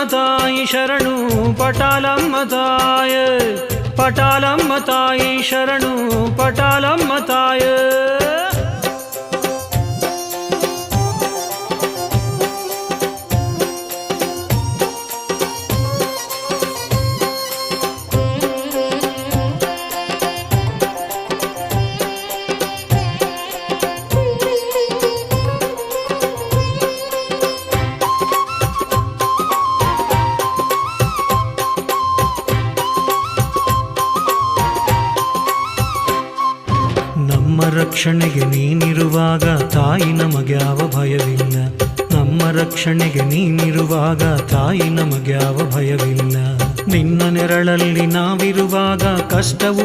ತಾಯಿ ಶರಣು ಪಟಾಲಮ್ಮ ತಾಯ, ಪಟಾಲಮ್ಮ ತಾಯಿ ಶರಣು ಪಟಾಲಮ್ಮ ತಾಯ. ನಮ್ಮ ರಕ್ಷಣೆಗೆ ನೀನಿರುವಾಗ ತಾಯಿ ನಮಗ್ಯಾವ ಭಯವಿಲ್ಲ, ನಮ್ಮ ರಕ್ಷಣೆಗೆ ನೀನಿರುವಾಗ ತಾಯಿ ನಮಗ್ಯಾವ ಭಯವಿಲ್ಲ. ನಿನ್ನ ನೆರಳಲ್ಲಿ ನಾವಿರುವಾಗ ಕಷ್ಟವು